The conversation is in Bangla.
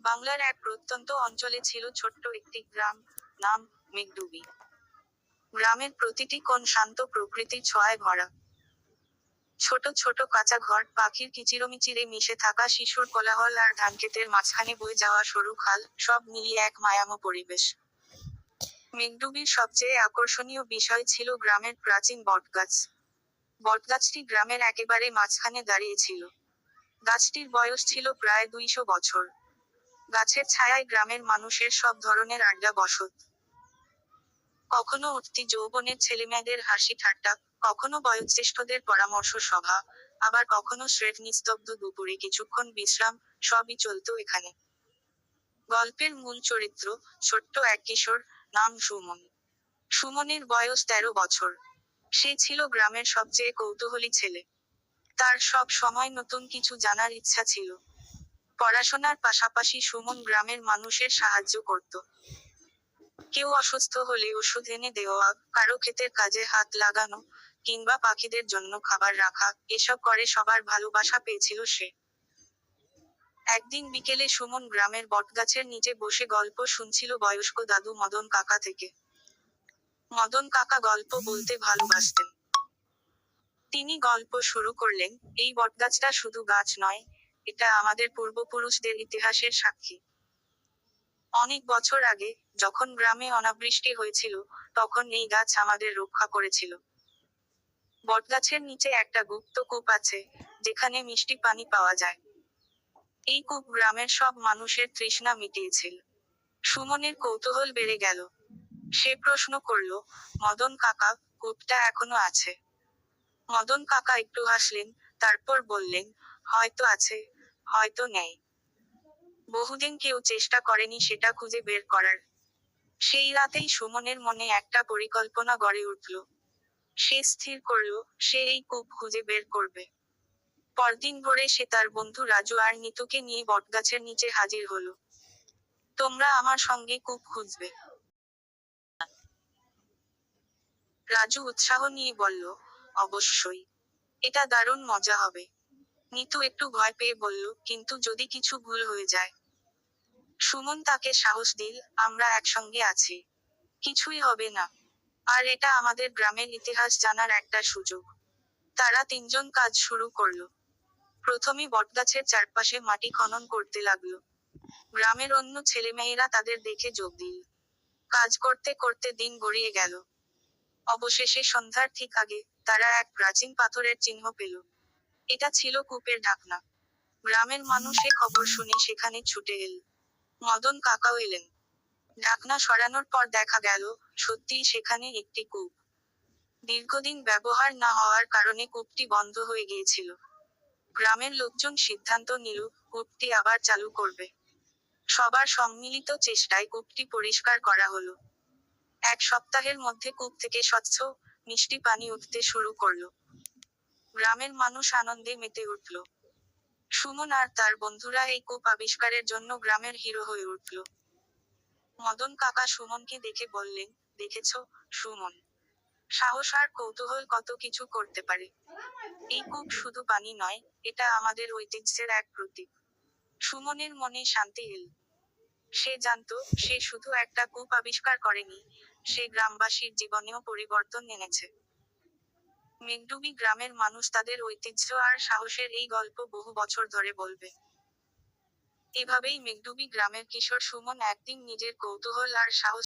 বাংলার এক প্রত্যন্ত অঞ্চলে ছিল ছোট্ট একটি গ্রাম, নাম মেঘডুবি। গ্রামের প্রতিটি কোণ শান্ত প্রকৃতির ছোঁয়ায় ভরা। ছোট ছোট কাঁচা ঘর, পাখির কিচিরমিচিরে মিশে থাকা শিশুর কোলাহল আর ধানক্ষেতের মাঝখানে বয়ে যাওয়া সরু খাল, সব মিলিয়ে এক মায়াময় পরিবেশ। মেঘডুবির সবচেয়ে আকর্ষণীয় বিষয় ছিল গ্রামের প্রাচীন বটগাছ। বটগাছটি গ্রামের একেবারে মাঝখানে দাঁড়িয়ে ছিল। গাছটির বয়স ছিল প্রায় 200 বছর। গাছের ছায়ায় গ্রামের মানুষের সব ধরনের আড্ডা বসত। কখনো উঠতি যৌবনের ছেলেমেয়েদের হাসি ঠাট্টা, কখনো বয়োজ্যেষ্ঠদের পরামর্শ সভা, আবার কখনো স্রেফ নিস্তব্ধ দুপুরে কিছুক্ষণ বিশ্রাম, সবই চলতো এখানে। গল্পের মূল চরিত্র, ছোট্ট এক কিশোর, নাম সুমন। সুমনের বয়স 13 বছর। সে ছিল গ্রামের সবচেয়ে কৌতূহলী ছেলে। তার সব সময় নতুন কিছু জানার ইচ্ছা ছিল। পড়াশোনার পাশাপাশি সুমন গ্রামের মানুষের সাহায্য করত। কেউ অসুস্থ হলে ওষুধ এনে দেওয়া, কারো ক্ষেতের কাজে হাত লাগানো, কিংবা পাখিদের জন্য খাবার রাখা, এসব করে সবার ভালোবাসা পেয়েছিল সে। একদিন বিকেলে সুমন গ্রামের বটগাছের নিচে বসে গল্প শুনছিল বয়স্ক দাদু মদন কাকা থেকে। মদন কাকা গল্প বলতে ভালোবাসতেন। তিনি গল্প শুরু করলেন, এই বটগাছটা শুধু গাছ নয়, এটা আমাদের পূর্বপুরুষদের ইতিহাসের সাক্ষী। অনেক বছর আগে, যখন গ্রামে অনাবৃষ্টি হয়েছিল, তখন এই গাছ আমাদের রক্ষা করেছিল। বটগাছের নিচে একটা গুপ্ত কূপ আছে, যেখানে মিষ্টি পানি পাওয়া যায়। এই কূপ গ্রামের সব মানুষের তৃষ্ণা মিটিয়েছিল। সুমনের কৌতূহল বেড়ে গেল। সে প্রশ্ন করল, মদন কাকা, কূপটা এখনো আছে? মদন কাকা একটু হাসলেন, তারপর বললেন, হয়তো আছে, হয়তো নেই। বহুদিন কেউ চেষ্টা করেনি সেটা খুঁজে বের করার। সেই রাতেই সুমনের মনে একটা পরিকল্পনা গড়ে উঠল। সে স্থির করল, সে এই কূপ খুঁজে বের করবে। পরদিন ভোরে সে তার বন্ধু রাজু আর নিতুকে নিয়ে বটগাছের নিচে হাজির হলো। তোমরা আমার সঙ্গে কূপ খুঁজবে? রাজু উৎসাহ নিয়ে বলল, অবশ্যই। এটা দারুণ মজা হবে। নিতু একটু ভয় পেয়ে বলল, কিন্তু যদি কিছু ভুল হয়ে যায়? সুমন তাকে সাহস দিল, আমরা একসঙ্গে আছি। কিছুই হবে না। আর এটা আমাদের গ্রামের ইতিহাস জানার একটা সুযোগ। তারা তিনজন কাজ শুরু করলো। প্রথমে বটগাছের চারপাশে মাটি খনন করতে লাগলো। গ্রামের অন্য ছেলেমেয়েরা তাদের দেখে যোগ দিল। কাজ করতে করতে দিন গড়িয়ে গেল। অবশেষে সন্ধ্যার ঠিক আগে, তারা এক প্রাচীন পাথরের চিহ্ন পেল। এটা ছিল কূপের ঢাকনা। গ্রামের মানুষ এ খবর শুনে সেখানে ছুটে এল। মদন কাকাও এলেন। ঢাকনা সরানোর পর দেখা গেল, সত্যিই সেখানে একটি কূপ। দীর্ঘদিন ব্যবহার না হওয়ার কারণে কূপটি বন্ধ হয়ে গিয়েছিল। গ্রামের লোকজন সিদ্ধান্ত নিল, কূপটি আবার চালু করবে। সবার সম্মিলিত চেষ্টায় কূপটি পরিষ্কার করা হলো। 1 সপ্তাহের মধ্যে কূপ থেকে স্বচ্ছ, মিষ্টি পানি উঠতে শুরু করলো। গ্রামের মানুষ আনন্দে মেতে উঠল। সুমন আর তার বন্ধুরা এই কূপ আবিষ্কারের জন্য গ্রামের হিরো হয়ে উঠল। মদন কাকা সুমনকে দেখে বললেন, দেখেছো, সুমন? সাহস আর কৌতূহল কত কিছু করতে পারে। এই কূপ শুধু পানি নয়, এটা আমাদের ঐতিহ্যের এক প্রতীক। সুমনের মনে শান্তি এল। সে জানতো, সে শুধু একটা কূপ আবিষ্কার করেনি, সে গ্রামবাসীর জীবনেও পরিবর্তন এনেছে। মেঘডুবি গ্রামের মানুষ তাদের ঐতিহ্য আর সাহসের এই গল্প বহু বছর ধরে বলবে। এভাবেই মেঘডুবি গ্রামের কিশোর সুমন একদিন নিজের কৌতূহল আর সাহস